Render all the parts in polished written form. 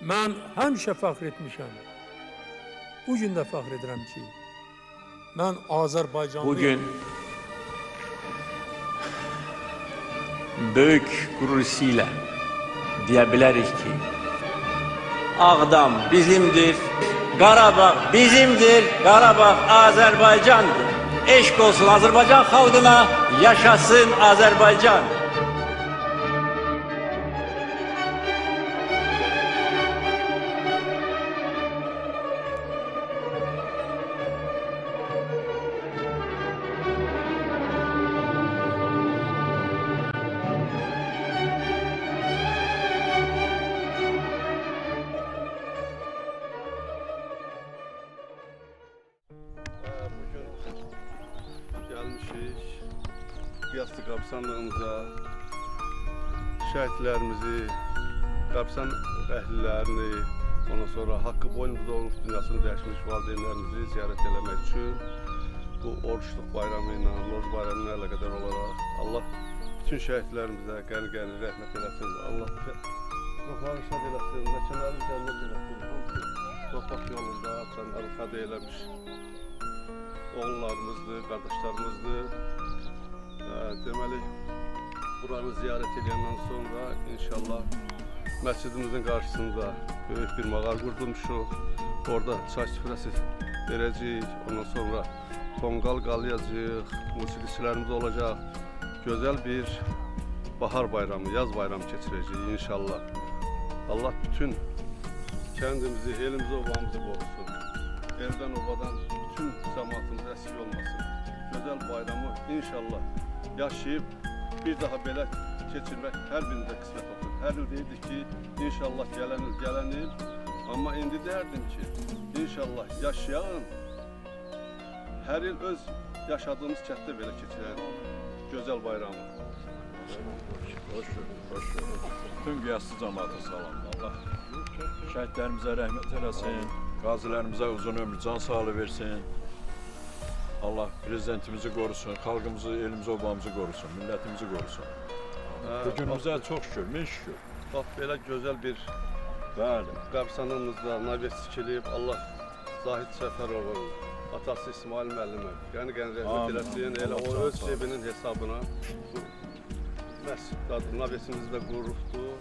Mən həmişə fəxr etmişəm. Bu gün də fəxr edirəm ki, mən Azərbaycanlıyam. Bugün böyük qürur hissi deyə bilərik ki, Ağdam bizimdir, Qarabağ bizimdir, Qarabağ Azərbaycandır. Eşq olsun Azərbaycan xalqına, yaşasın Azərbaycan. Gelmişik Qiyaslı Qabsanlığımıza, şəhidlərimizi, Qabsan əhlilərini, ondan sonra haqqı boynumuzda olmuş dünyasını dəyişmiş valideynlərimizi ziyarət eləmək üçün bu oruçluq bayramı ilə, Novruz bayramı ilə əlaqədar olaraq Allah bütün şəhidlərimizə qəni-qəni rəhmət eləsin. Allah ruhlarını şad eləsin, məkanlarını cənnət eləsin. Hamısı torpaq yolunda canları şad eləmiş oğullarımızdır, qardaşlarımızdır. Deməli, buranı ziyarət edəndən sonra inşallah məscidimizin qarşısında böyük bir mağar qurdurmuşuq. Orada çay süfrəsi verəcəyik, ondan sonra tonqal qalayacaq, musiqiçilərimiz olacaq. Gözəl bir bahar bayramı, yaz bayramı keçirəcəyik inşallah. Allah bütün kəndimizi, elimizi, obamızı qorusun. Eldən, obadan bütün cəmaatımız əksik olmasın. Gözəl bayramı inşallah yaşayıb bir daha belə keçirmək hər birində qismət olsun. Hər il deyirdik ki, inşallah gələn il. Amma indi deyərdim ki, inşallah yaşayan hər il öz yaşadığımız kənddə belə keçirən gözəl bayramı. Hoş Bütün qiyaslı cəmaata salam. Allah şəhidlərimizə rəhmət eləsin. Qazilərimizə uzun ömür, can sağlığı versin. Allah prezidentimizi qorusun, xalqımızı, elimizi, obamızı qorusun, millətimizi qorusun. Bugünümüzə çox şükür, min şükür. Bax, belə gözəl bir Qabsanımızda navət tikilib, Allah Zahid Səfərovun, atası İsmail müəllimi, qəni-qəni rəhmət eləsin, elə o öz cebinin hesabına bu navətimizi də qurubdur.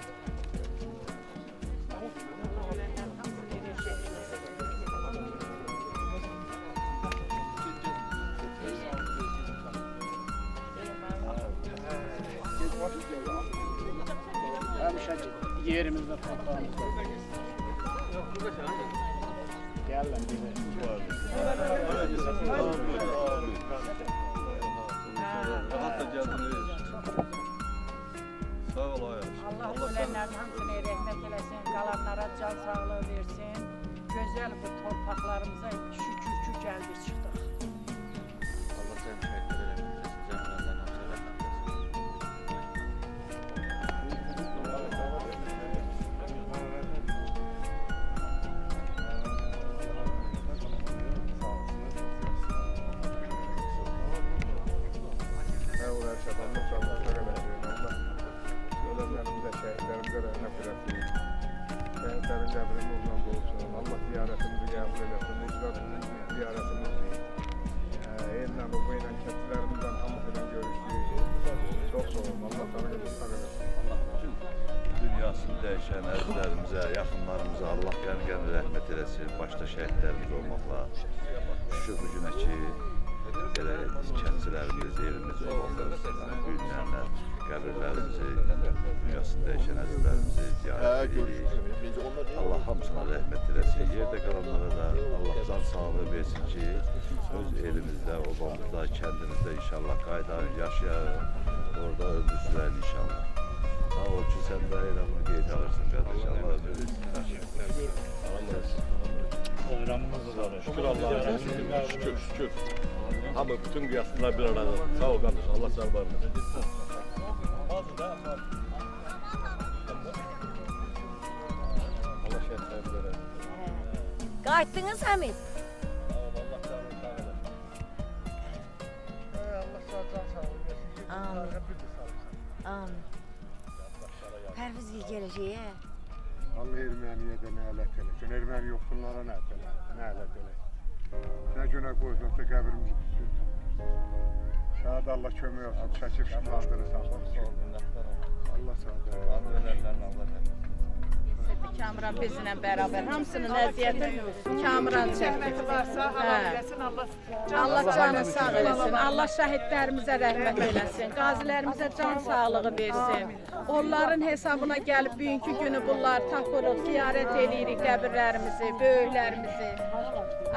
Həmişə yerimizdə, torpağımızda. Gəlin, Rahat da gəldiniz. Sağ ol Ayaz. Allah ölənlərin hamısına rəhmət eləsin, qalanlara can sağlığı versin. Gözəl bu torpaqlarımıza şükür ki gəldik, çıxdıq. Allah sen şəhidlərə rəhmət eləsin, cəmiyyətlərin hamısına rəhmət eləsin. Ölənlərimizə, şəhidlərimizə rəhmət eləsin. Şəhidlərin qəbrini ondan qorusun. Allah ziyarətimizi qəbul eləsin. Necdadımızın ziyarətimizdir. Ellə, baba ilə, kəndlərimizdən hamısıyla görüşdük. Çox sağ olun. Allah sana qızı eləsin. Allah bütün dünyasını dəyişən əzizlərimizə, yaxınlarımıza Allah qəni-qəni rəhmət eləsin. Başda şəhidlərimiz olmaqla. Şükür bu günə ki, belə kəndçilərimiz, elimiz, obamız, büyüklərlər, qəbirlərimizi, dünyasını dəyişən əzizlərimizi ziyarət edirik. Allah hamısına rəhmət eləsin. Yerdə qalanlara da Allah can sağlığı versin ki, öz elimizdə, obamızda, kəndimizdə inşallah qaydayın, yaşayarın, orada ömrü sürən inşallah. Sağ ol ki, sən də elə bunu qeyd alırsın, qardeş. Allah verirsin. Bayramımız var. Şükür Allah'a. Şükür, şükür. Hamı bütün qiyaslılar bir arada. Sağ ol qardeş. Allah sağ olun. Allah şəhidlərimizə. Qayıtdınız Həmid? Allah sağ olun. Amin. Amin. Pərviz gələcək, Allah erməniyə də nələt eləsin. Erməni yoxsullara nələt eləsin. Nə günə qoyduqda qəbrimizi düşsün. Şahid Allah kömək olsun. Çəkib şıxlandırırsan. Allah sağ olsun. Qan verənlərin Allah rəhmət. Kamran bizimlə bərabər hamısının əziyyəti Kamran çəkdi. Allah canı sağ eləsin. Allah şəhidlərimizə rəhmət eləsin. Qazilərimizə can sağlığı versin. Onların hesabına gəlib bugünkü günü bunlar tapırıq, ziyarət eləyirik qəbirlərimizi, böyüklərimizi.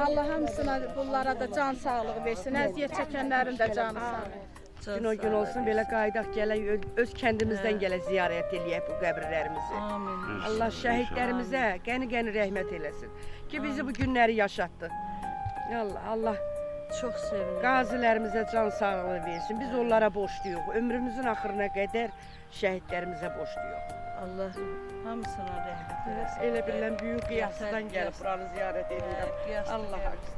Allah hamısına bunlara da can sağlığı versin. Əziyyət çəkənlərin də canı sağ olsun. Gün o gün olsun belə qaydaq gələk, öz kəndimizdən gələ ziyarət eləyək bu qəbirlərimizi. Amin. Allah şəhidlərimizə qəni-qəni rəhmət eləsin ki, bizi bu günləri yaşatdı. Allah Çox sevindim. qazilərimizə can sağlığı versin. Biz onlara borcluyuq. Ömrümüzün axırına qədər şəhidlərimizə borcluyuq. Allah hamısına rəhmət eləsin. Elə bilən böyük qiyasdan gəlib buranı ziyarət edirəm. Allah haqqı.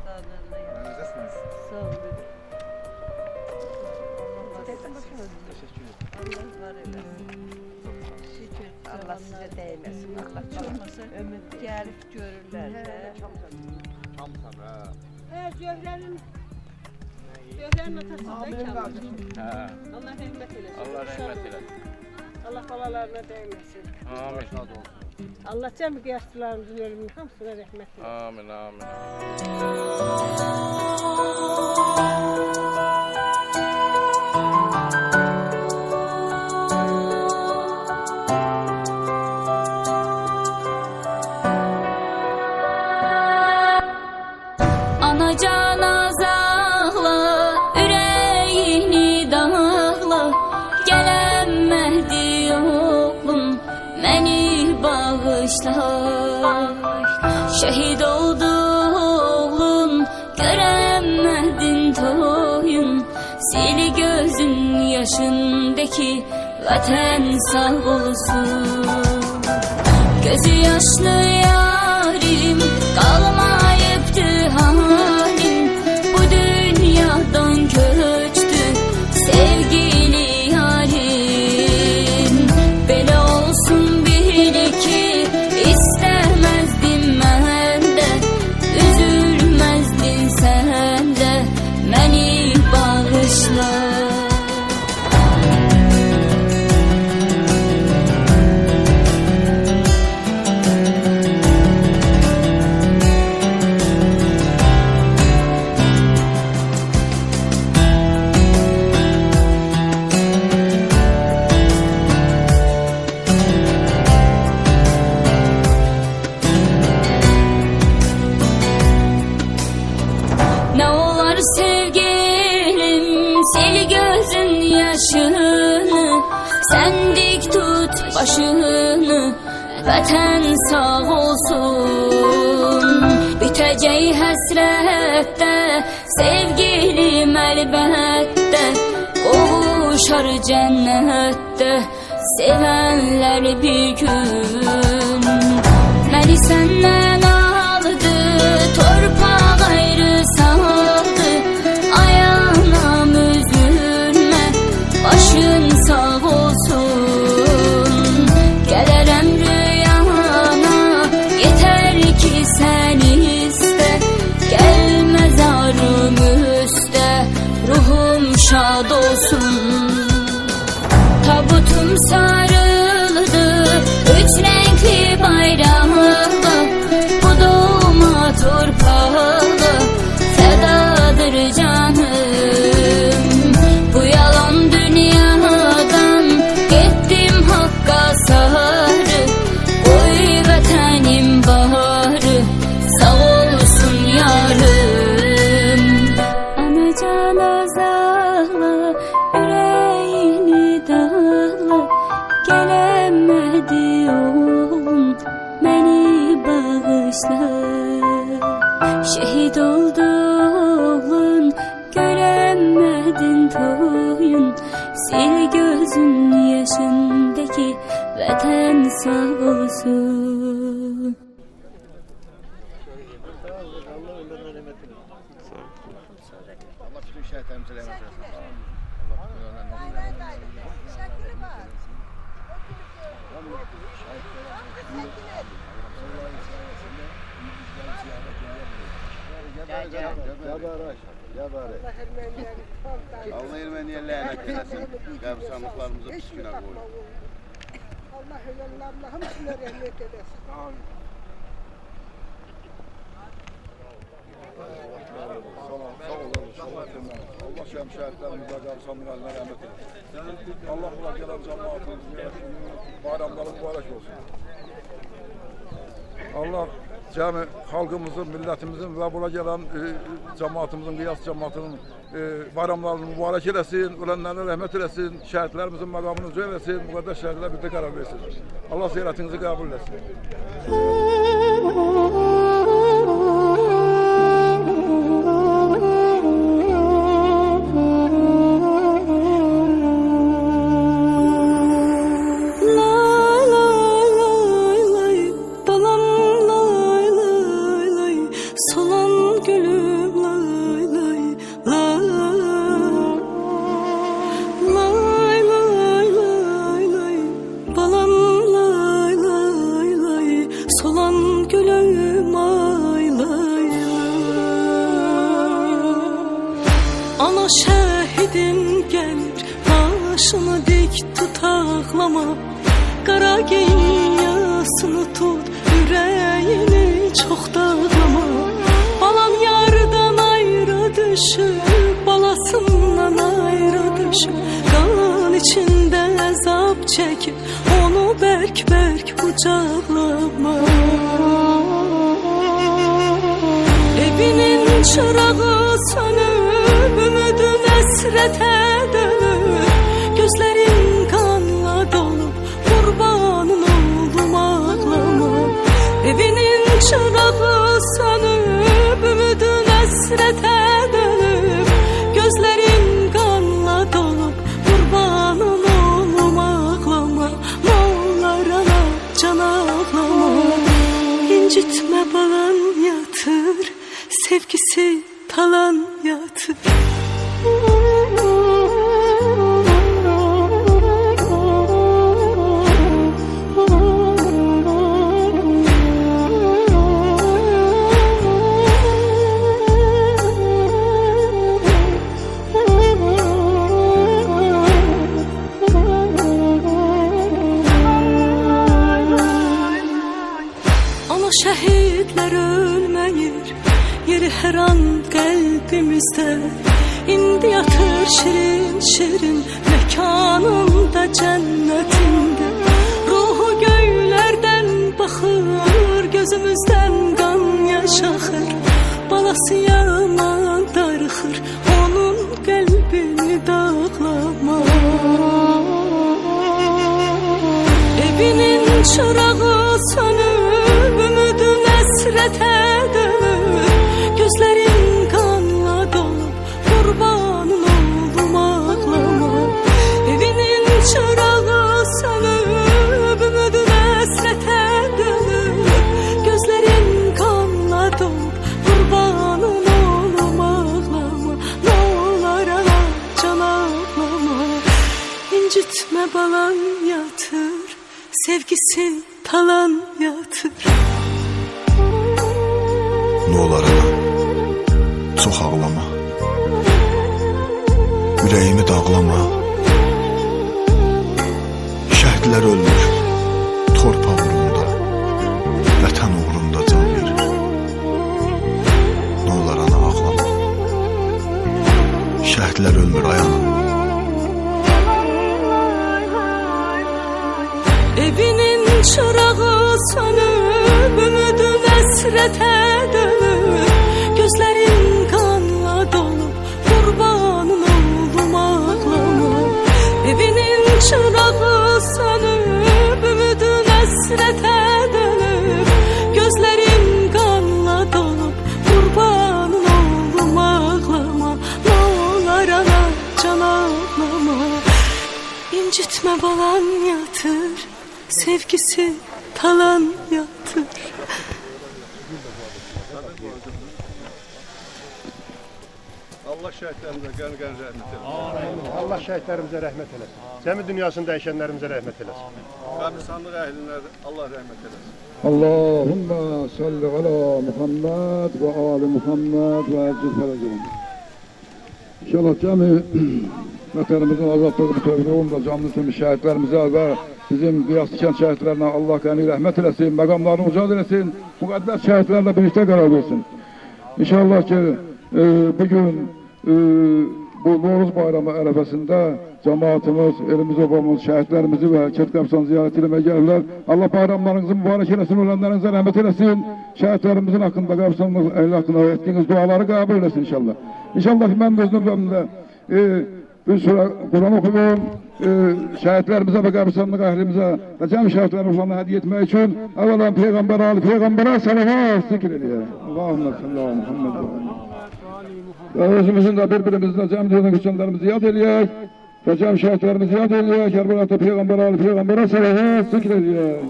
Sağ olun. Allah var eləsin. Şükür. Allah sizə dəyməsin. Allah Olmasa ömür gəlib görürlər də. Zöhrənin atası da Kamil. Allah rəhmət eləsin. Allah rəhmət eləsin. Allah balalarına dəyməsin. Amin. Allah cəmi qiyasçılarımızın ölümünün hamısına rəhmət eləsin. Amin, amin. Anacan azağla, ürəyini dağla, gələnmədi oğlum, məni bağışla. Şəhid oldu oğlum, görənmədin toyun, sil gözün yaşındaki vətən sağ olsun. Gözü yaşlı yarim, qalmayıbdı halim, bu dünyadan köçtü sevgili yarim. Belə olsun bil ki, istemezdim mən də, üzülmezdin sen də, məni bağışla. Ne olar sevgilim, sil gözün yaşını, sen dik tut başını, vətən sağ olsun. Bitəcək həsrətdə, sevgilim əlbəttə, qovuşar cənnətdə, sevənlər bir gün. Məni səndən aldı, torpaq ayrı saldı, ayağına üzülmə, başın sağ olsun. Gələrəm rüyana, yetər ki sən istə, gəlməz arım üstə, ruhum şad olsun. Tabutum sarıldı, üç renkli bayrağla, bu doğma torpağa fədadır canım. Bu yalan dünyadan getdim haqqa sarı, qoy vətənim baharı, sağ olsun yarım. Anacan azağla, ürəyini dağla, gələnmədi oğlum, məni bağışla. Şəhid oldu oğlun, görənmədin toyun, sil gözün yaşındaki vətən sağ olsun. Allah bütün şəhidlərimizə rəhmət eləsin. Allah bütün ölənlərin şəhidlərimizə rəhmət eləsin. Allah Ermeniye lanet eylesin. Qəbristanlıqlarımızı pis günə qoyur. Allah ölenlerine hamısına rahmet eylesin. Allah şemşehitlerimize, qəbristanlıqlarına rəhmət eylesin. Allah bula gələn cəmaatımızın bayramları mübarək olsun. Allah cəmi xalqımızın, millətimizin və bura gələn cəmaatımızın, qiyas cəmaatının bayramlarını mübarək eləsin, ölənlərine rəhmət eləsin, şəhidlərimizin məqamını uca eləsin, müqəddəs şəhidlər bir də qərar versin. Allah ziyarətinizi qəbul eləsin. Ana şəhidin gəlir, başını dik tut ağlama. Qara giyin yasını tut, ürəyini çox dağlama. Balam yardan ayrı düşüb, balasından ayrı düşüb, qan içində əzab çəkib, onu bərk-bərk qucaqlama. Evinin çırağı sönüb, ümidin əsrətə dönüb, gözlərin qanla dolub, qurbanın oldum ağlama. Evinin çırağı sönüb, ümidin əsrətə dönüb, gözlərin qanla dolub, qurbanın oldum ağlama. Mollar ana can ağlama, incitmə balan yatır, sevgisi talan yatır. Ana şəhidlər ölməyir, yeri hər an qəlbimizdə. İndi yatır şirin-şirin məkanında, cənnətində. Ruhu göylərdən baxır, gözümüzdən qan yaşaxır. Balası yaman darıxır, onun qəlbini dağlama. Evinin çırağı sönüb, ümidin əsrətə dönüb, gözlərin qanla dolub, qurbanın oldum ağlama. Evinin çırağı sönüb, ümidin əsrətə dönüb, gözlərin qanla dolub, qurbanın oldum ağlama. Nə olar ana can ağlama, incitmə balan yatır, sevgisi talan yatır. Nə olar ana, çox ağlama, ürəyimi dağlama. Şəhidlər ölmür, torpaq uğrunda, vətən uğrunda can verir. Nə olar ana, ağlama, şəhidlər ölmür ay ana. Evinin çırağı sönüb, ümidin əsrətə dönüb, gözlərin qanla dolub, qurbanın oldum ağlama. Evinin çırağı sönüb, ümidin əsrətə dönüb, gözlərin qanla dolub, qurbanın oldum ağlama. Nə olar ana can ağlama, incitmə balan yatır, sevgisi talan yatır. Allah Allah şəhidlərimizə qən rəhmət eləsin. Allah şəhidlərimizə rəhmət eləsin. Cəmi dünyasını dəyişənlərimizə rəhmət eləsin. Qəbristanlıq əhlinə Allah rəhmət eləsin. Allahümme salli ala Muhammed ve ali Muhammed ve ecil ferecihim. İnşallah cəmi vətənimizin azadlığı bütövlüğünde canlı tüm şəhidlərimizə və bizim qiyaslı kənd şəhidlərinə Allah qəni rəhmət eləsin, məqamlarını ucad eləsin, müqəddəs şəhidlərlə birlikdə qərar versin. İnşallah ki, bugün bu Novruz bayramı ərəfəsində cemaatimiz, elimiz, obamız, şəhidlərimizi və Kənd qəbristanı ziyarət eləməyə gəlirlər. Allah bayramlarınızı mübarək eləsin, ölənlərinizə rəhmət eləsin, şəhidlərimizin haqqında, qəbristanımız əhli haqqında etdiyiniz duaları qəbul eləsin inşallah. İnşallah ki, mən özünün bölümündə bir sürə Quran oxuyum, şəhidlərimizə və qəbristanlıq əhlimizə və cəmi şəhidlərin ruhlarına hədiyyə etmək üçün əvvələn Peyğəmbər ali, Peyğəmbərə salavat zikr edək. Allahümme sallallahu Muhammed və özümüzün də bir-birimizlə cəmi dünyanın güçlənlərimizi yad eləyək və cəmi şəhidlərimizi yad eləyək. Kərbəlatda Peyğəmbər ali, Peyğəmbərə salavat zikr edək.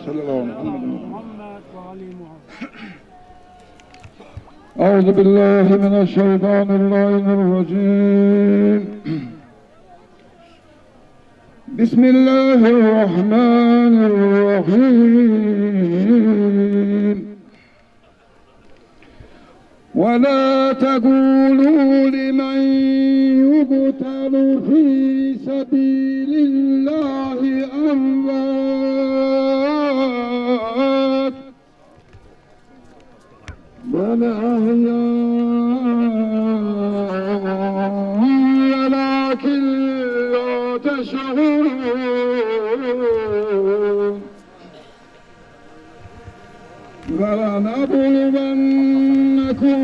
Sallallahu Muhammed أعوذ بالله من الشيطان الرجيم بسم الله الرحمن الرحيم ولا تقولوا لمن يقتل في سبيل الله أموات بل أحياء ولكن لا تشعرون ولنبلونكم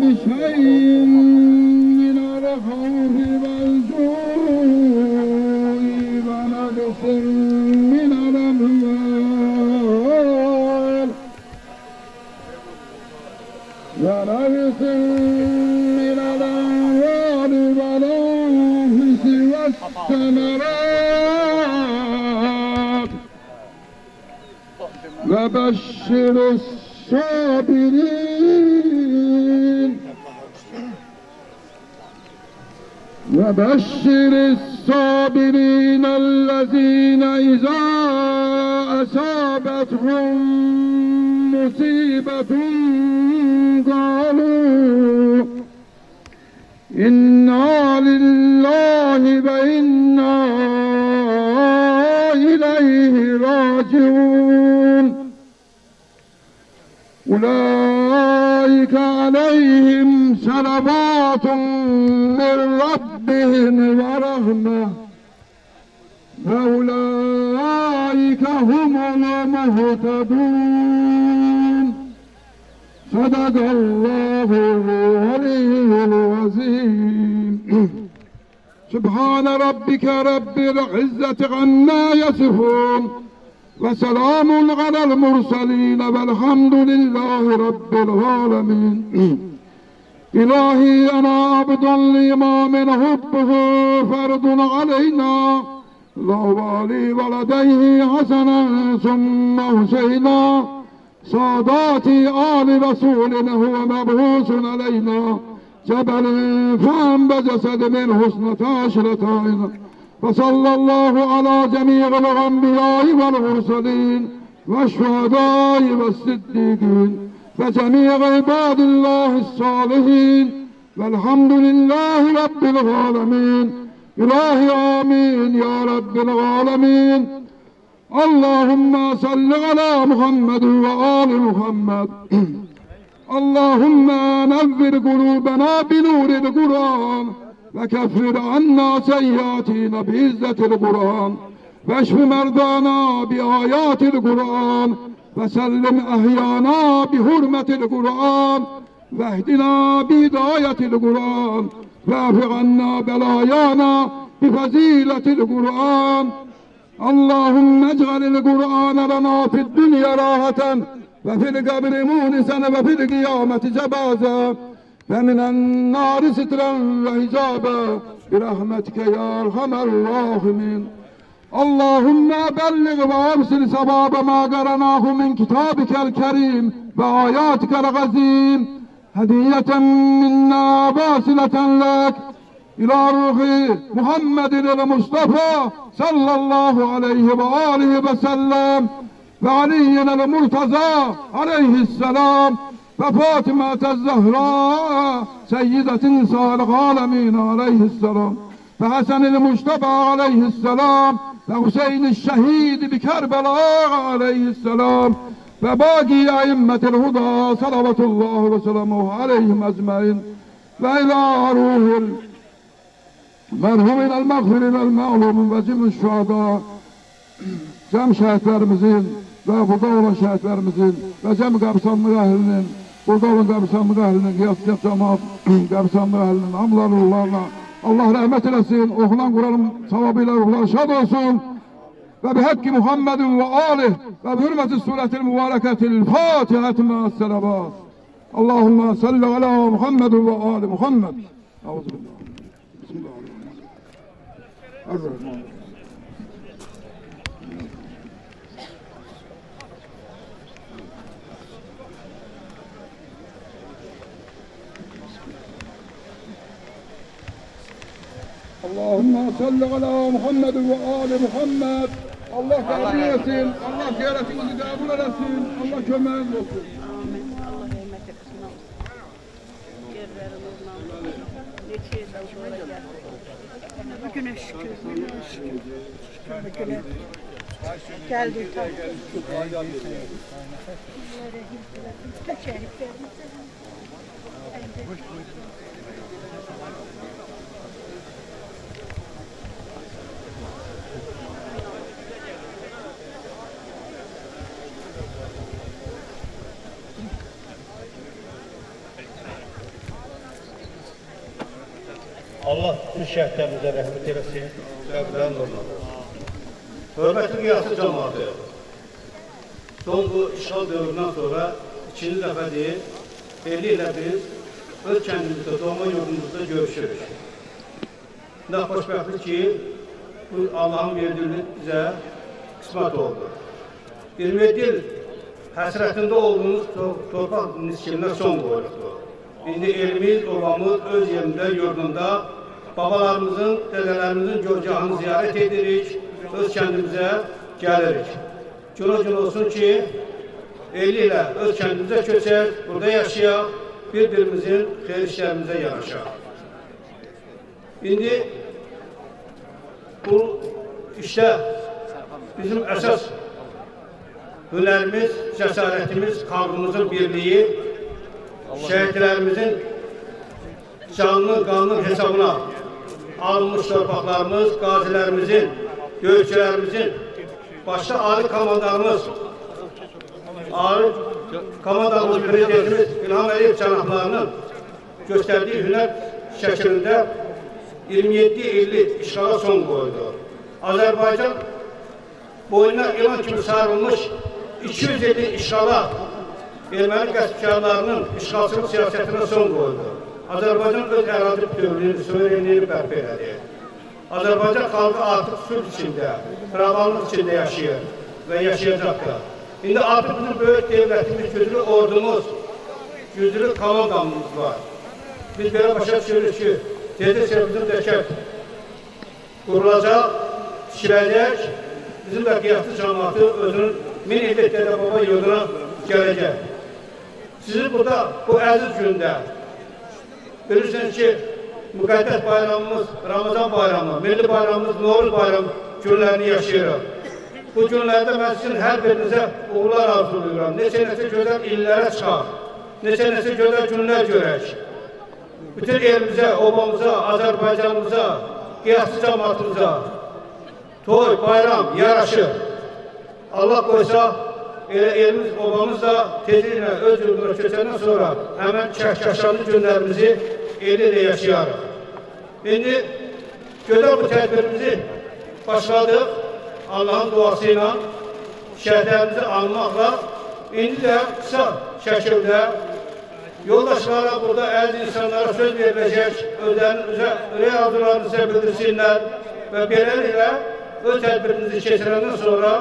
بشيء من الخوف والجوع ونقص من الأموال ونقص من الأموال والأنفس والثمرات وبشر الصابرين الذين إذا أصابتهم مصيبة قالوا إنا لله وإنا إليه راجعون أولئك عليهم صلوات من ربهم ورحمة وأولئك هم المهتدون صدق الله العلي العظيم سبحان ربك رب العزة عما يصفون وسلام على المرسلين والحمد لله رب العالمين إلهي أنا عبد لما من حبه فرض علينا لا والي ولديه حسنا ثم حسينا سادات آل رسول هو مبعوث علينا جبل فأنبجسد من حسنة عشرة عين وصلى الله على جميع الأنبياء والمرسلين والشهداء والصديقين وجميع عباد الله الصالحين والحمد لله رب العالمين إلهي آمين يا رب العالمين اللهم صل على محمد وآل محمد اللهم نور قلوبنا بنور القرآن وكفر عنا سيئاتنا بعزة القرآن واشف مرضانا بآيات القرآن وسلم أحيانا بحرمة القرآن واهدنا بهداية القرآن واعف عنا بلايانا بفضيلة القرآن اللهم اجعل القرآن لنا في الدنيا راحة وفي القبر مونسا وفي القيامة جبازا ومن النار سترا وحجابا برحمتك يا أرحم الراحمين اللهم بلغ وارسل ثواب ما قرناه من كتابك الكريم وآياتك العظيم هدية منا باصلة لك إلى روح محمد المصطفى صلى الله عليه وآله وسلم وعلي المرتضى عليه السلام وفاطمة الزهراء سيدة نساء العالمين عليه السلام وحسن المجتبى عليه السلام وحسين الشهيد بكربلاء عليه السلام وباقي أئمة الهدى صلوات الله وسلامه عليهم أجمعين وإلى روح merhumin el-mağfirin el-mağlumun ve cimri şuhada cem şehitlerimizin ve burada olan şehitlerimizin ve cem kabirstanlık ehlinin burada olan kabirstanlık ehlinin kıyasıya cemaat kabirstanlık ehlinin amlar ruhlarına Allah rahmet eylesin, okunan Kur'an'ın savabıyla ruhlar şad olsun ve bihakki Muhammedin ve alih ve hürmeti suretil mübareketil Fatiha-i ma'as-selavat. Allahümme salli ala Muhammedin ve ali Muhammed. Euzubillahirrahmanirrahim. Bismillahirrahmanirrahim. Allahümme salli ala Muhammed ve ali Muhammed. Allah kabul etsin. Allah ziyaretinizi kabul etsin. Allah kömeğiniz olsun. Bugüne şükür, bugüne şükür. Bugüne geldi tabii. Allah bütün şəhidlərimizə rəhmət eləsin, qəbirlərini nurlandırsın. Hörmətli qiyası cəmaatı, son bu işğal dövründən sonra ikinci dəfədir, 50 ilə biz öz kəndimizdə, doğma yurdumuzda görüşürük. Ne xoşbəxtlik ki, bu Allah'ın verdiği bizə qismət oldu. 27 il həsrətində olduğumuz torpaq niskinə son qoyuldu. İndi elimiz, obamız öz yerində, yurdunda babalarımızın, dedələrimizin görgahını ziyarət edirik, öz kəndimizə gəlirik. Gün olsun ki, 50 ilə öz kəndimizə köçək, burada yaşayaq, bir-birimizin xeyir işlərimizə yanaşaq. İndi bu işdə bizim əsas hünərimiz, cəsarətimiz, xalqımızın birliyi, şəhidlərimizin canlı, qanlı hesabına alınmış torpaqlarımız, qazilərimizin, döyüşçülərimizin, başta ali komandanımız, prezidentimiz İlham Əliyev cənablarının göstərdiyi hünər şəklində 27 illik işğala son qoydu. Azərbaycan boyuna ilan kimi sarılmış 200 illik işğala erməni qəsbkarlarının işğalçılıq siyasətinə son qoydu. Azərbaycan öz ərazi bütövlüyünü, suverenliyini bərpa elədi. Azərbaycan xalqı artıq sülh içində, firavanlıq içində yaşayır və yaşayacaqdır. İndi artıq bizim böyük devlətimiz, güclü ordumuz, güclü komandamız var. Biz belə başa düşürük ki, tezdə bizim dəkət qurulacaq, tikiləcək, bizim də qiyaslı cəmaatı özünün 1000 illik Dədə Baba yurduna gələcək. Sizi burada, bu əziz gündə, bilirsiniz ki, müqəddəs bayramımız, Ramazan bayramı, milli bayramımız, Novruz bayramı günlərini yaşayırıq. Bu günlərdə mən sizin hər birinizə uğurlar arzulayıram. Neçə gözəl illərə çıxaq, neçə gözəl günlər görək. Bütün elimizə, obamıza, Azərbaycanımıza, qiyaslı cəmaatımıza toy, bayram yaraşır. Allah qoysa, elə elimiz, obamız da tezliklə öz yurduna köçəndən sonra həmən kəhkəşanlı günlərimizi eli ilə yaşayarıq. İndi gözəl bu tədbirimizi başladıq. Allah'ın duasıyla, şəhidlərimizi anmaqla, indi də qısa şəkildə yoldaşlara, burada əziz insanlara söz veriləcək, özlərinin ürək arzularını sizə bildirsinlər və beləliklə öz tədbirimizi keçirəndən sonra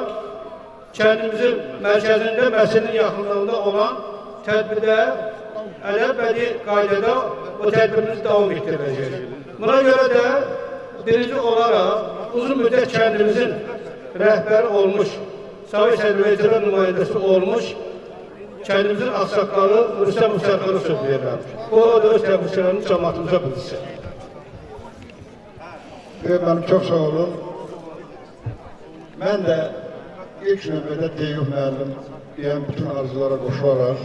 kəndimizin mərkəzində, məscidin yaxınlığında olan tədbirdə ədəb-bədii qaydada o tədbirimizi davam etdirəcəyik. Buna görə də birinci olaraq uzun müddət kəndimizin rəhbəri olmuş, Sovet Sədriyyə nümayəndəsi olmuş kəndimizin ağsaqqalı Rüstəm Müsəqqalı söz verirəm. O da öz təbrizlərini cəmaatımıza bildirsin. Mənim çox sağ olun. Mən də ilk növbədə Teyyub müəllim deyən bütün arzulara qoşularaq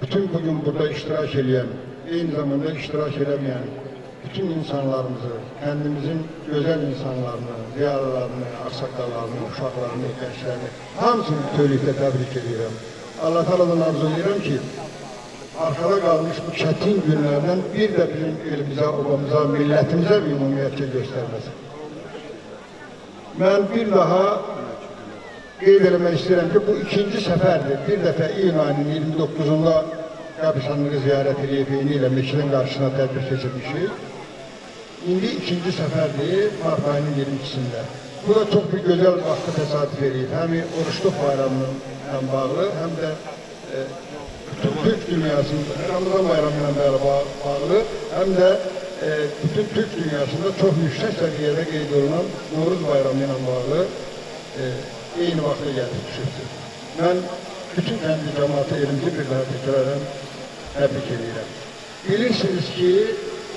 bütün bugün burada iştirak edən, eyni zamanda iştirak edəməyən bütün insanlarımızı, kəndimizin gözəl insanlarını, ziyalılarını, ağsaqqallarını, uşaqlarını, gənclərini hamısını bütövlükdə təbrik edirəm. Allah Teala'dan arzu edirəm ki, arkada qalmış bu çətin günlərdən bir də bizim elimizə, obamıza, millətimizə bir ümumiyyətki göstərməsin. Mən bir daha qeyd eləmək istəyirəm ki, bu ikinci səfərdir. Bir dəfə iyun ayının 29-unda qəbristanlığı ziyarət edib, eyni ilə meşinin qarşısına tədbir seçilmişik. İndi ikinci səfərdir, mart ayının 22-sində. Bu da çox bir gözəl vaxtı təsadüf edib. Həm oruçluq bayramıyla bağlı, həm də bütün Türk dünyasında, Ramazan bayramı ilə bağlı, həm də bütün Türk dünyasında çox yüksək səviyyədə qeyd olunan Novruz bayramı ilə bağlı eyni vaxtda gəlib düşürdür. Mən bütün kəndi cəmaatı elimizi bir daha təkrarən təbrik edirəm. Bilirsiniz ki,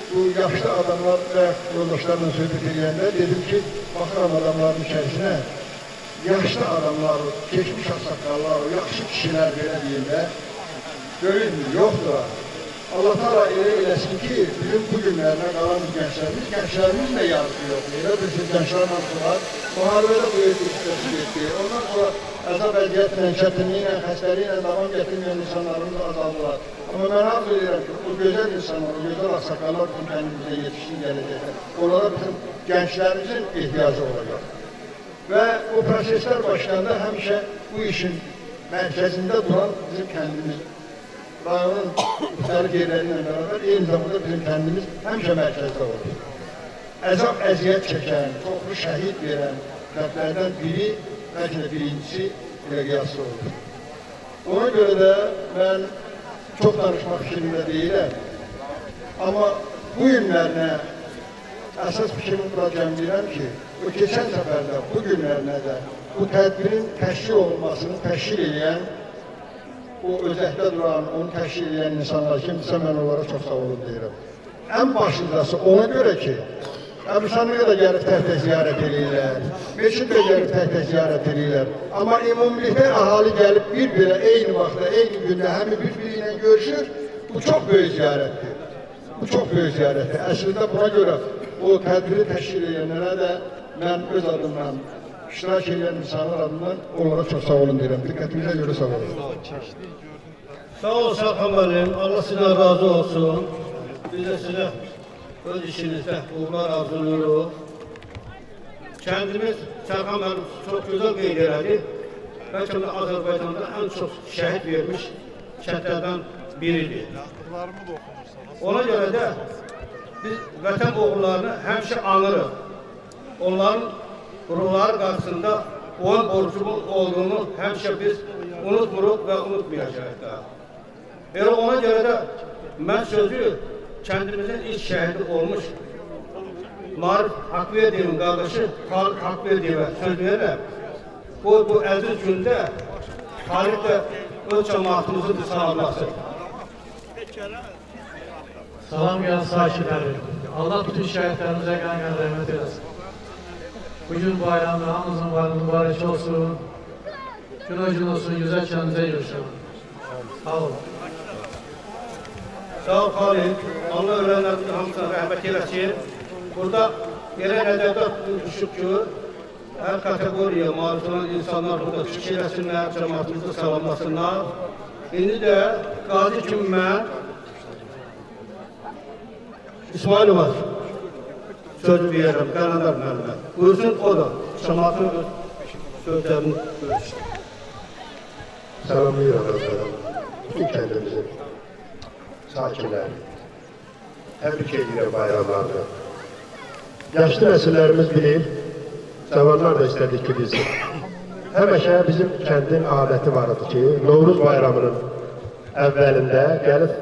bu yaşlı adamlar və yoldaşlarla söhbət edəndə dedim ki, baxıram adamların içərisinə, yaşlı adamlar, keçmiş ağsaqqallar, yaxşı kişilər belə deyirlər, görünmür, yoxdur. Allah Teala elə eləsin ki, bizim bu günlərinə qalan gənclərimiz də yazı yoxdur. Elə bilsiniz, gənclərlə sonra müharibədə bu etmişdir getdi. Ondan sonra əzab əziyyətlə, çətinliklə, xəstəliklə davam gətirməyən insanlarımız azaldılar. Amma mən arzu edirəm ki, bu gözəl insanlar, gözəl ağsaqqallar bizim kəndimizə yetişsin gələcəkdə. Onlara bizim gənclərimizin ehtiyacı olacaq. Və bu proseslər başlayanda həmişə bu işin mərkəzində duran bizim kəndimiz. Rayonun müxtəlif yerləri ilə bərabər, eyni zamanda bizim kəndimiz həmişə mərkəzdə olur. Əzab əziyyət çəkən, çoxlu şəhid verən kəndlərdən biri, bəlkə də birincisi ilə qiyaslı olur. Ona görə də mən çox danışmaq fikrində deyiləm. Amma bu günlərinə əsas fikrimi bura cəmləyirəm ki, o keçən səfərdə, bu günlərinə də bu tədbirin təşkil olunmasını təşkil edən, o özəkdə duran, onu təşkil edən insanlar kimdirsə, mən onlara çox sağ olun deyirəm. Ən başlıcası ona görə ki, qəbristanlığı da gəlib təhdə ziyarət edirlər, meşid də gəlib təhdə ziyarət edirlər. Amma ümumilikdə əhali gəlib bir-birə eyni vaxtda, eyni gündə həmi bir-biri ilə görüşür, bu çox böyük ziyarətdir. Bu çox böyük ziyarətdir. Əslində buna görə o tədbiri təşkil edənlərə də mən öz adımdan, iştirak edən insanlar adından onlara çox sağ olun deyirəm. Diqqətinizə görə sağ olun. Sağ ol Sərxan müəllim, Allah sizdən razı olsun. Biz də sizə öz işinizdə uğurlar arzuluyoruz. Kəndimiz Sərxan müəllim çox gözəl qeyd elədi. Bəlkə də Azərbaycanda ən çox şəhid vermiş kəndlərdən biridir. Ona görə də biz vətən oğullarını həmişə anırıq. Onların ruhları qarşısında onun borcumuz olduğunu həmişə biz unutmuruq və unutmayacaq da. Elə ona görə də mən sözü kəndimizin ilk şəhidi olmuş Marif Haqverdiyevin qardaşı Xalid Haqverdiyevə söz verirəm. Bu əziz gündə Xalid də öz cəmaatımızın salamlasın. Salam gəlin sakinləri. Allah bütün şəhidlərimizə qən-qən rəhmət eləsin. Bugün bayramı, hamımızın bayramı mübarək olsun. Gün olsun, güzel kendinize görüşelim. Sağ olun. Sağ ol Xalid. Allah öğrenlerimizin hamısına rəhmət eləsin. Burada elə nəzərdə düşüb ki, hər kategoriya maruz olan insanlar burada çıxış eləsinlər, cəmaatımızı salamlasınlar. İndi də qazi kimi mən İsmailova söz verirəm, Qələndar müəllimə. Buyursun o da cəmaatın sözlərini buyursun. Salamlayıram özlərəm, bütün kəndimizin sakinləri. Təbrik edirəm bayramlarını. Yaşlı nəsillərimiz bilir, cavanlar da istədik ki, bilsin. Həmişə bizim kəndin adəti var idi ki, Novruz bayramının əvvəlində gəlib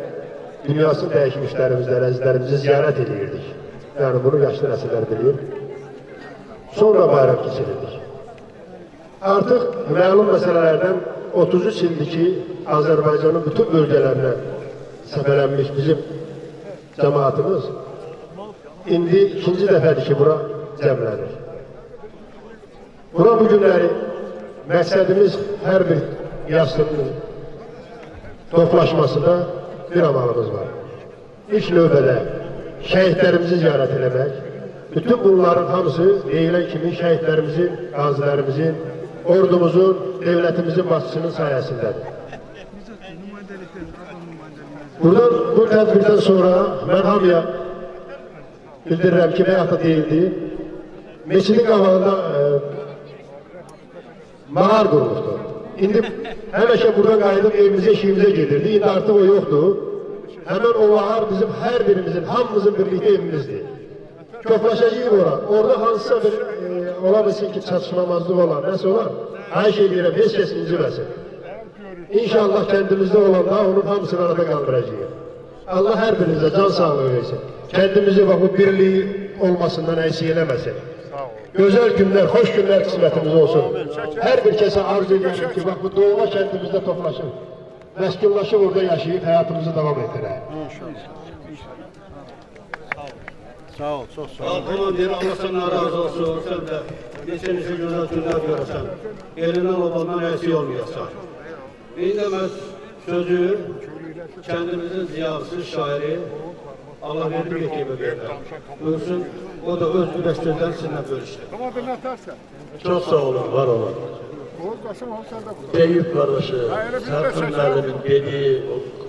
dünyasını dəyişmişlərimizdən, əzizlərimizi ziyarət edirdik. Yəni bunu yaşlı nəsillər bilir. Sonra bayram keçirirdik. Artıq məlum məsələlərdən 33 ildir ki, Azərbaycanın bütün bölgələrinə səfərlənmiş bizim cəmaatımız indi ikinci dəfədir ki, bura cəmlənir. Bura bu günləri məqsədimiz hər bir yaşlının toplaşmasında bir amalımız var. İlk növbədə şəhidlərimizi ziyarət eləmək. Bütün bunların hamısı deyilən kimi şəhidlərimizin, qazilərimizin, ordumuzun, devlətimizin başçısının sayəsindədir. Buradan, bu tədbirdən sonra mən hamıya bildirirəm ki, veyahut da deyildi, meçidin qabağında mağar qurulubdur. İndi həmişə buradan qayıdıb evimizə, işimizə gedirdi. İndi artıq o yoxdur. Həmən o mağar bizim hər birimizin, hamımızın birlikdə evimizdir. Köflaşacağıq ora. Orada hansısa bir ola bilsin ki, çatışmamazlıq olar, nəsə olar. Xahiş edirəm, heç kəs inciməsin. İnşallah kəndimizdə olanda onun hamısını arada qaldıracağıq. Allah hər birinizə can sağlığı versin. Kəndimizi bu birliyi olmasından əksik eləməsin. Gözəl günlər, xoş günlər qismətimiz olsun. Hər bir kəsə arz edirəm ki, bu doğma kəndimizdə toplaşıb, məskunlaşıb orada yaşayıb, həyatımızı davam etdirək. Sağ ol, çox sağ ol. Komandir, Allah senden razı olsun. Sen de neçə gözəl günlər görəsən. Elindən olandan əksik olmayasan. İndi mən sözü kəndimizin ziyarısı, şairi Allah verib yekib ödəyirlər. Buyursun, o da öz ürəklərdən sizinlə bölüşdür. Çox sağ olun, var olun. Eyüp qardaşı, Sərxan müəllimin dediyi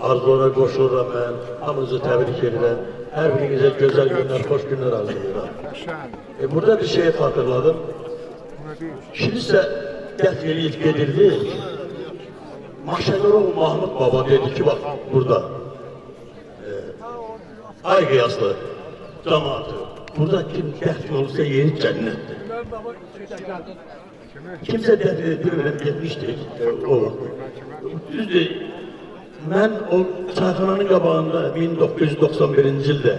arzulara qoşuluram mən, hamınızı təbrik edirəm. Hər birinizə gözəl günlər, xoş günlər arzulayıram. Burada bir şey xatırladım. Kimsə dəf eləyib gedirdi. Maşədorov Mahmud Baba dedi ki, bax burada. Ay qiyaslı cəmaatı, burada kim dəf olursa yeri cənnətdir. Kimsə dəf edilməyən getmişdik. Düzdür, mən o çayxananın qabağında 1991-ci ildə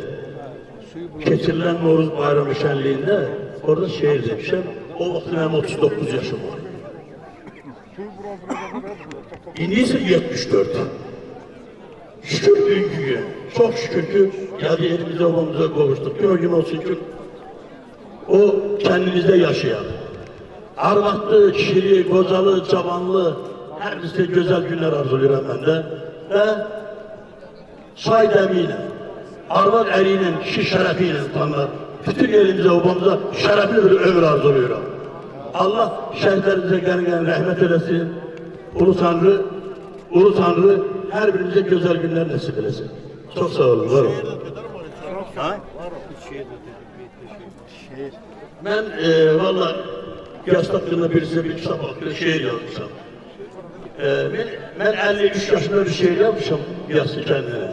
keçirilən Novruz bayramı şənliyində orada şeir demişəm. O vaxt mənim 39 yaşım var. İndi isə 74. Şükür bugünkü gün, çox şükür ki, gəldi elimizə, obamıza qovuşduq. Bir o gün olsun ki, o kəndimizdə yaşayan. Arvadlı, kişili, qocalı, cavanlı, hər birisi gözəl günlər arzulayıram mən də. Və çay dəmi ilə, arvad əri ilə, kişi şərəfi ilə tanlar. Bütün elimizə, obamıza şərəfli bir ömür arzulayıram. Allah şəhidlərimizə qəni-qəni rəhmət eləsin. Ulu Tanrı hər birimizə gözəl günlər nəsib eləsin. Çox sağ olun, var olun. Mən valla Qiyas haqqında birisi bir kitab haqqında şeir yazmışam. Mən 53 yaşında bir şeir yazmışam Qiyaslı kəndinə.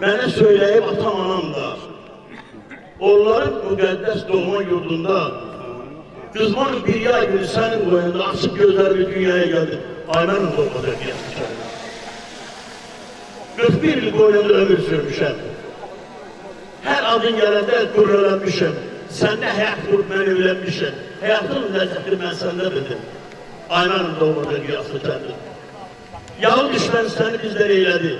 Mənə söyləyib atam anam da, onların müqəddəs doğma yurdunda, qızman bir yay günü sənin qoyunda açıq gözlərimi dünyaya gəldi. Aymanın doğmadı Qiyaslı kəndinə. 41 il qoyunda ömür sürmüşəm. Hər adın gələndə qürrələnmişəm. Səndə həyat qurub mən evlənmişəm. Həyatın ləzzətini mən səndə bildim. Aymanın doğmadı Qiyaslı kəndinə. Yağı düşmən səni bizlər eylədi.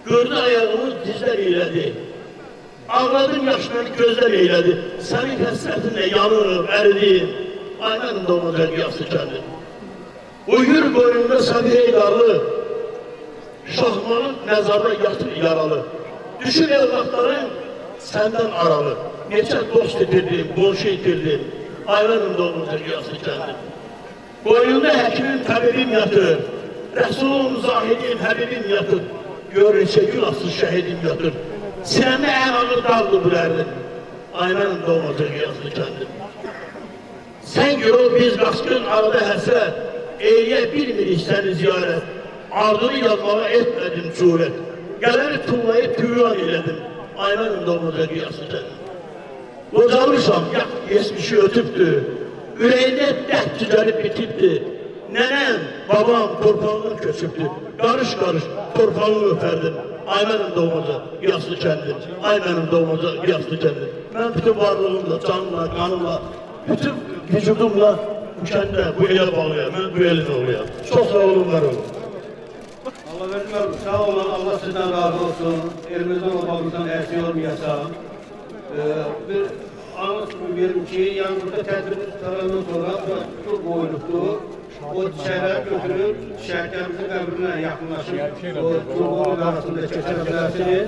Gördü ayağımız dizlər eylədi. Ağladım yaşları gözlər eylədi. Sənin həsrətinlə yanıb, əridim. Aymanın doğmadı Qiyaslı kəndinə. Uygur qoynunda Səbi Heydarlı, Şahmanın məzarda yatır yaralı. Düşür evlatların səndən aralı. Neçə dost itirdim, qonşu itirdim. Aymanın doğmadı Qiyaslı kəndinə. Qoynunda həkimin təbibim yatır. Rəsulun zahidin, həbibim yatır. Gör neçə gün asıl şəhidim yatır. Sinəmdə ən ağır dağdı bilərdim. Aymanın doğmadı Qiyaslı kəndinə. Sən gör o biz qaçqın arada həsrət. Eyliyə bilmirik səni ziyarət. Ardını yazmağa etmədim cürət. Qələmi tullayıb tüyan elədim. Aymanın doğmadı Qiyaslı kəndinə. Qocalmışam, geçmişi ötübdü. Ürəyində dəhd cücərib bitibdi. Nenem, babam torpağından köçübdü. Qarış qarış torpağını öpərdim. Ay mənim doğmaca yaslı kəndim. Ay mənim doğmaca yaslı kəndim. Mən bütün varlığımla, canımla, qanımla, bütün vücudumla bu kəndə, bu elə bağlıyam. Mən bu elin oğluyam. Çox sağ olun, var olun. Allah vermez, sağ olun, Allah sizden razı olsun. Elimizden olmamızdan eksik olmayasam. Bir anons verim ki, yani burada tedbir tutarından sonra su koyulubdu. O çiçekler götürüp şehitlerimizin qəbrinə yaxınlaşıb o çubuğun arasında keçirebilirsiniz.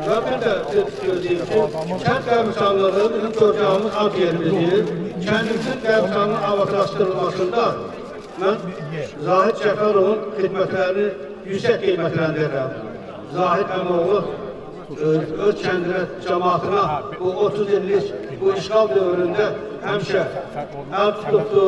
Ve bir de söyleyeyim ki, kent qəbristanlığı bizim göreceğimiz ad yerimizdir. Kendimizin qəbristanlığının avatrastırılmasında ben Zahid Cəfərovun xidmətlərini yüksək qiymətləndirirəm. Zahid Əmoğlu öz kəndinə, cəmaatına bu 30 illik bu işğal dövründə həmişə əl tutubdu,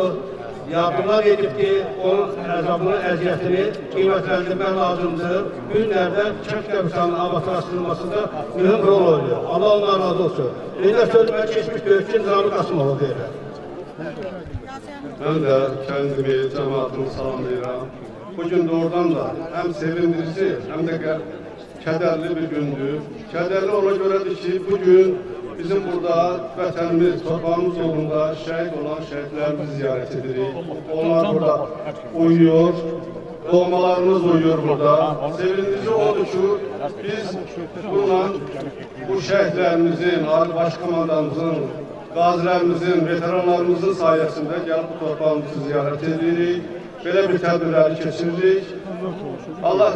yardımlar edibdi, onun əzabını, əziyyətini qiymətləndirmək lazımdır. Bu günlərdə kənd qəbristanlığının avatrastırılmasında mühüm rol oynuyor. Allah ondan razı olsun. Bir də sözümə keçmiş döyüşçü Nizami Qasımova verir. Ben de kendimi, cemaatimi salamlayıram. Bugün doğrudan da hem sevindirici hem de kederli bir gündür. Kederli ona göredir ki bugün bizim burada vətənimiz, torpağımız uğrunda şehit olan şehitlerimizi ziyaret edirik. Onlar burada uyuyor, doğmalarımız uyuyor burada. Sevindirici odur ki biz bununla bu şehitlerimizin, Ali Başkomandanımızın, qazilərimizin, veteranlarımızın sayesinde gelip bu torpağımızı ziyaret edirik. Böyle bir tədbirləri keçiririk. Allah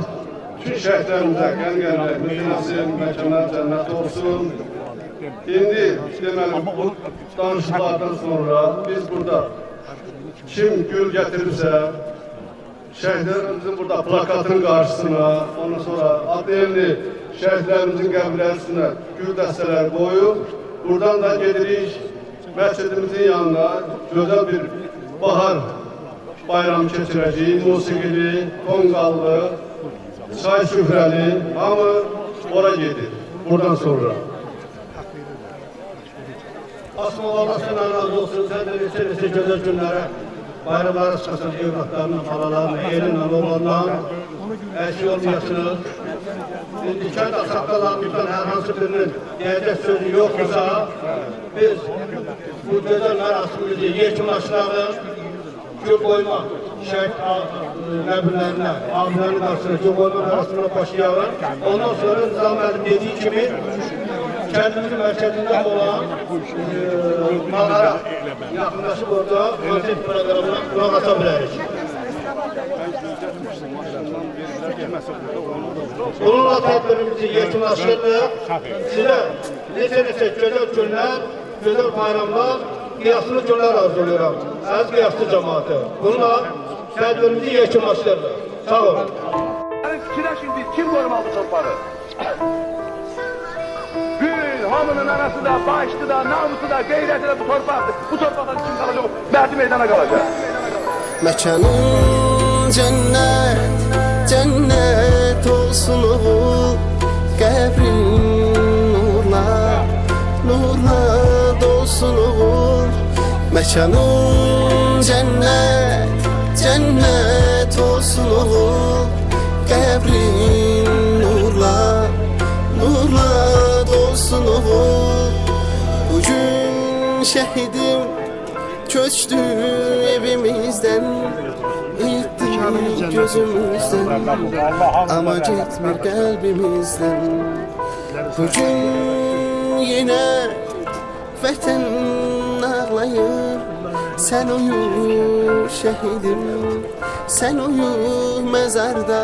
tüm şəhidlərimizə qən-qən rəhmət eləsin, məkanlar cənnət olsun. İndi deməli bu danışıqlardan sonra biz burada kim gül getirirsə, şəhidlərimizin burada plakatın qarşısına, ondan sonra adlı şəhidlərimizin qəbirlərinin üstünə gül dəstələri qoyub, buradan da gedirik məscidimizin yanına gözəl bir bahar bayram keçirəcəyik, musiqili, tonqallı, çay süfrəli, hamı ora gedir buradan sonra. Asma Allah senden razı olsun, sen de neçə gözəl günlərə, bayramlara çıxasın evlatlarla, balalarla, elinlə, oğlanla, əksik olmayasınız. Kənd axsaqlarımızdan hər hansı birinin deyəcək sözü yoxdursa, biz bu gözəl mərasimimizi yekunlaşdıralım, gül qoyma şəhid nəbirlərinə, abilərin qarşısına gül qoyma mərasımına başlayalım. Ondan sonra Nizam müəllim dediyi kimi kəndimizin mərkəzində olan mağara yaxınlaşıb orada konsert proqramına qulaq asa bilərik. Bununla tədbirimizi yekunlaşdırırıq. Sizə neçə gözəl günlər, gözəl bayramlar, qiyaslı günlər arzulayıram. Əziz qiyaslı cəmaatı. Bununla tədbirimizi yekunlaşdırırıq. Sağ olun. Fikirləşin biz kim qorumalı torpağı? Gün hamının arasında, başlı da, namusu da, qeyrəti də bu torpaqdır. Bu torpaqdan kim qalacaq? Məhdi meydana qalacaq. Məkanın cennet, cennet olsun oğul, qəbrin nurla, nurla dolsun oğul. Məkanın cennet, cennet olsun oğul, qəbrin nurla, nurla dolsun oğul. Bugün şehidim köçtü evimizden, gitti gözümüzden, ama gitmir kalbimizden. Bugün yine vətən ağlayır, sen uyu şehidim, sen uyu mezarda.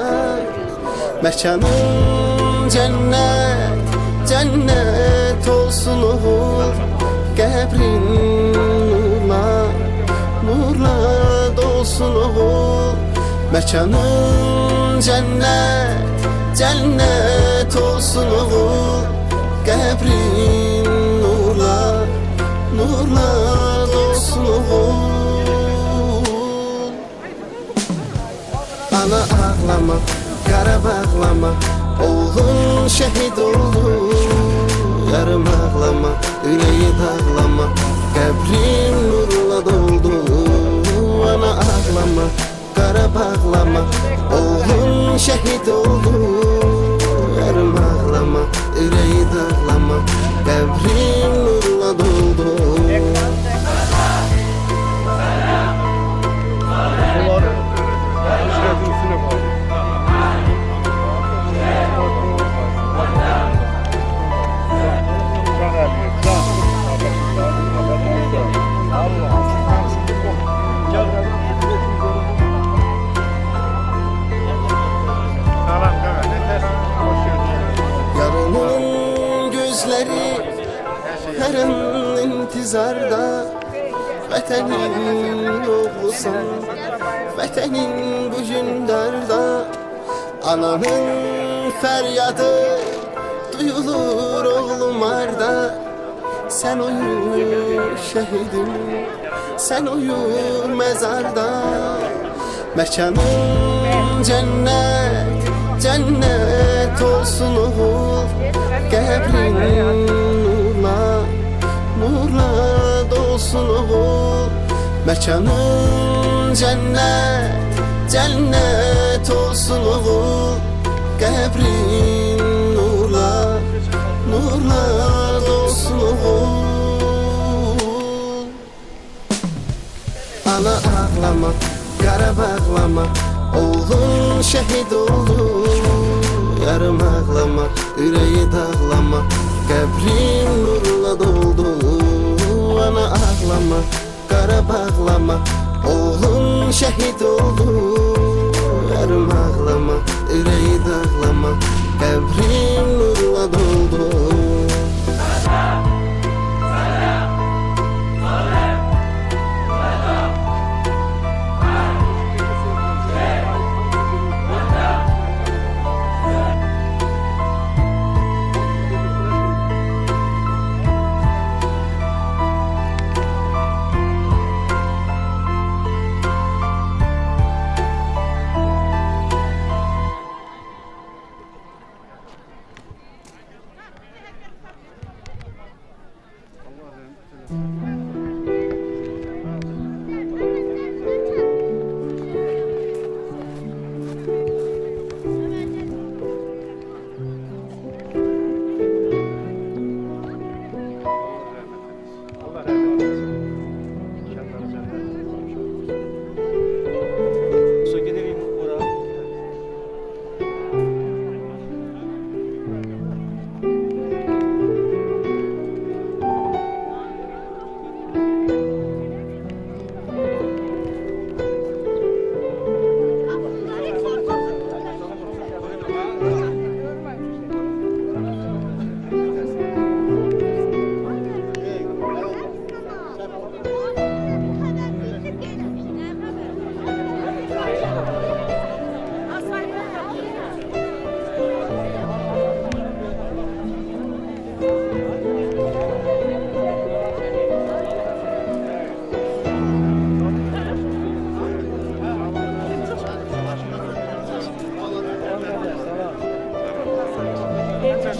Məkanın cennet, cennet olsun oğul, qəbrin nurla, nurla dolsun oğul. Məkanın cennet, cennet olsun oğul, qəbrin nurla, nurla dolsun oğul. Ana ağlama, qara bağlama, oğlun şehit oldu. Yarım ağlama, yüreği dağlama, qəbrin nurla doldu. Ana ağlama, ağlama Oğlun şehit oldu Yarım ağlama Yüreği dağlama Qəbrim nurla doldu Yarının gözleri her an intizarda Vətənin oğlusan Vətənin bugün darda Ananın fəryadı duyulur oğlum arda Sen uyu şehidim Sen uyu mezarda Mekanın cennet Cennet olsun oğul Qəbrin nurla Nurla dolsun oğul Mekanın cennet Cennet olsun oğul Qəbrin nurla Nurla dolsun oğul Ana ağlama Qara bağlama Oğlun şehit oldu Yarım ağlama Yüreği dağlama Qəbrin nurla doldu Ana ağlama Qara bağlama Oğlun şehit oldu Yarım ağlama Yüreği dağlama Qəbrin nurla doldu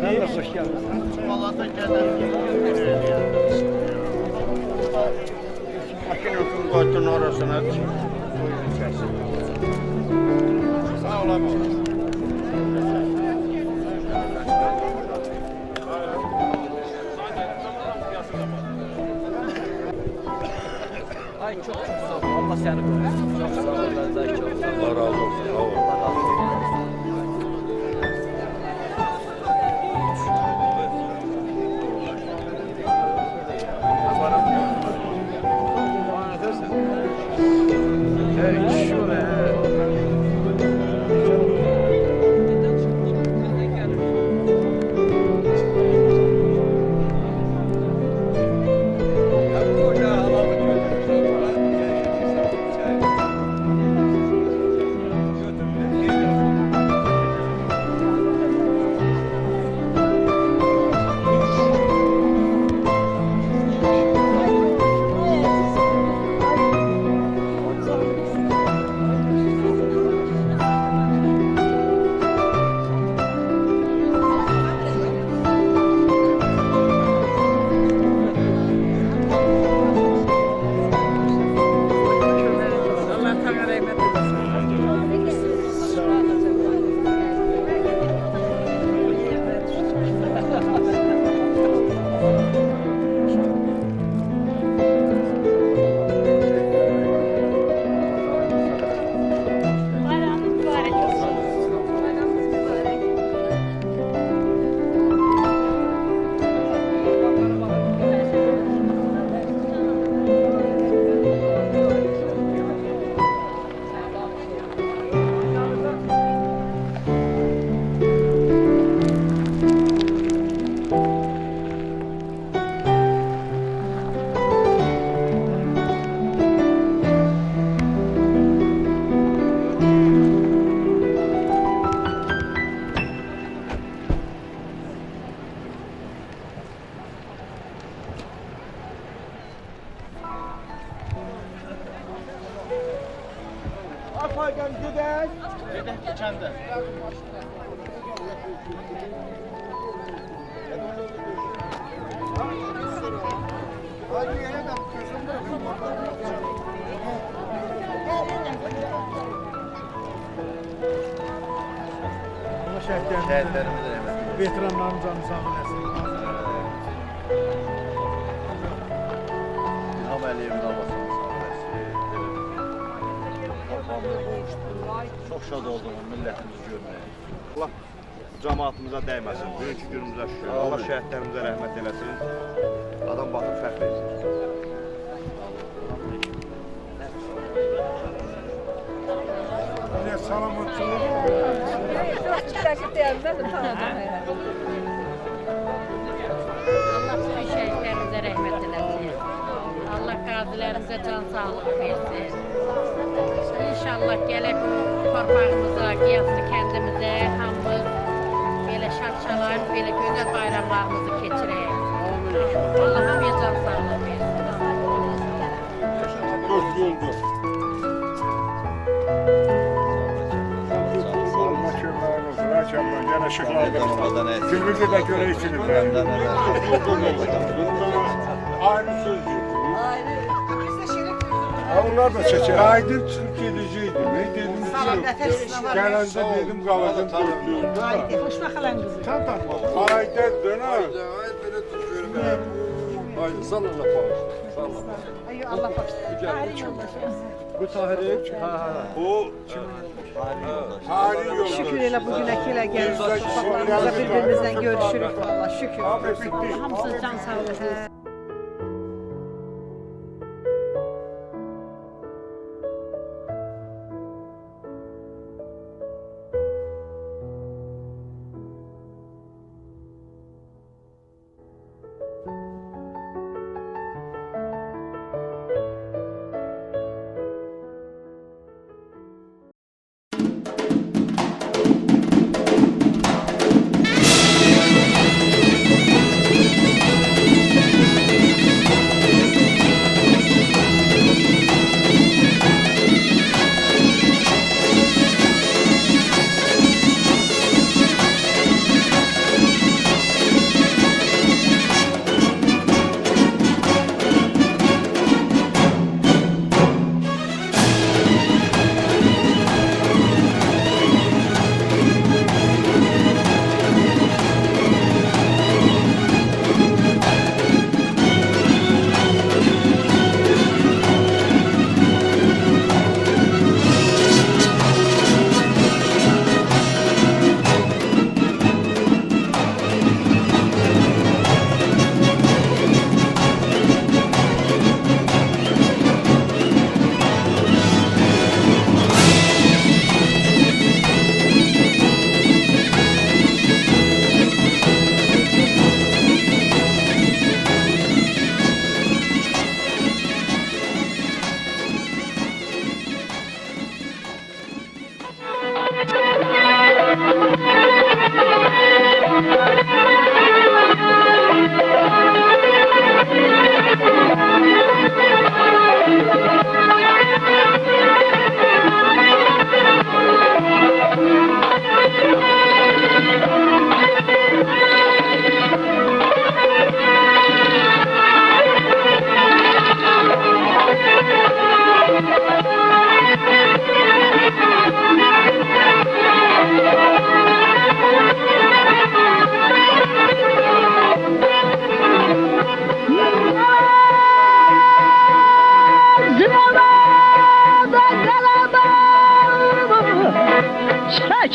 Sen de hoş geldin. Vallahi makinesini koydun orasına. Sağ olasın. Ay çok sağ ol. Allah seni korusun. Çok sağ ol. Allah razı olsun. Sağ ol. Afaydan gedək. Gedək keçəndə. Hadi yere de gözümde. Şəhidlərimizə rəhmət. Veteranların canı sağ olasın. İlham Əliyevin almasını torpağımıza qovuşdu. Çox şad oldum millətimizi görməyə. Allah cəmaatımıza dəyməsin. Bugünkü günümüzə şükür. Allah şəhidlərimizə rəhmət eləsin. Adam baxıb fəxr etsin. Ne salamatçılık. Allah bütün şəhidlərimizə rəhmət eləsin. Allah qazilərimizə can sağlığı versin. İnşallah gələk bu torpağımıza, Qiyaslı kəndimizə hamımız belə şad-şalan, belə gözəl bayramlarımızı keçirək. Allah hamıya can sağlığı versin. 4 yoldur. Akşamdan gene şıklardım. Filmimizi de göreceksiniz. Aynı söz diyor. Onlar da çeker. Aydın Türkiye'deciydi. Ne dedim? Gelende dedim kaladım dörtlüğünde. Haydi, hoş bakalım kızım. Tamam. Aydın döner. Aydın sana Allah bağışlasın. Allah bağışlasın. Bu Tahir'e o tarihi yolda. Şükür elə bugüne kilə gəlib. Torpaqlarımızda birbirimizden görüşürük valla şükür. Hamısı can sağ olasın.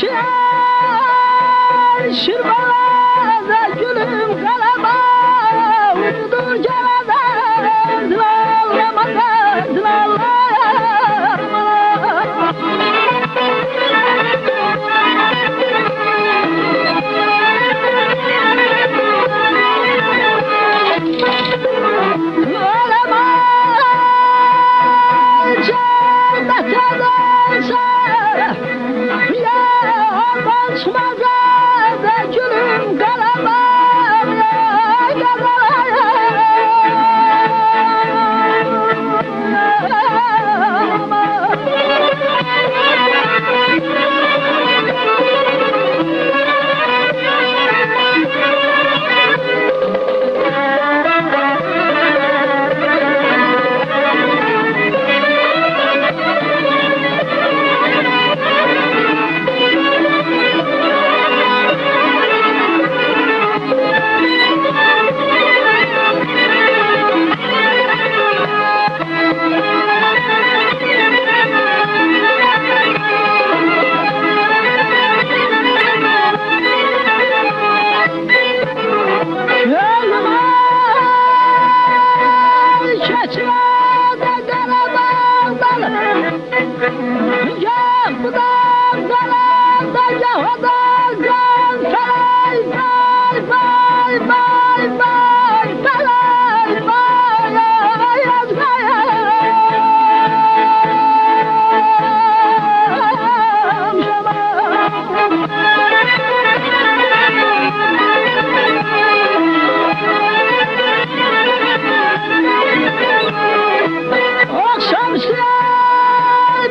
Ya, şehade Karabağ'dan Yapıdan dalanda Yahadan can Salay bay bay bay bay Salay bay ayaz Akşam sıra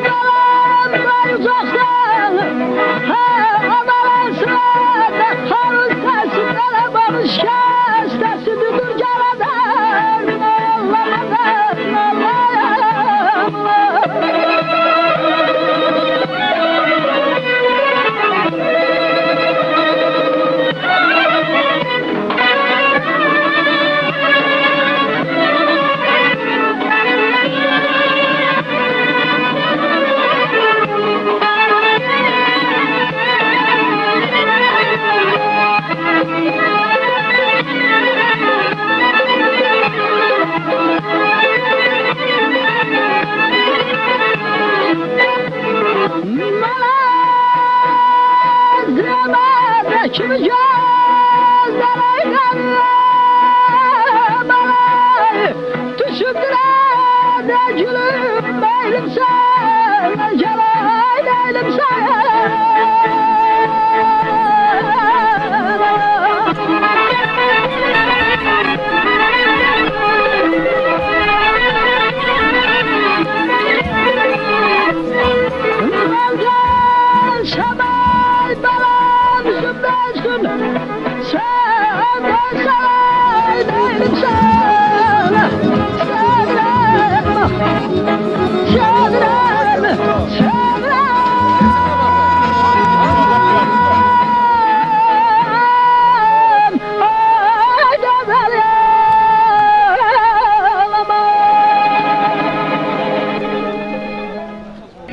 dalanlar uzaktan Adalan sırada harun sesi Kalabalın şestesi düdür garadan Allah'dan Kimi gözlereyden balay Düşüktüre de gülüm beylim sen Gelay leylim sen Mevcan şemay balam zümbezgün Sen de salay leylim sen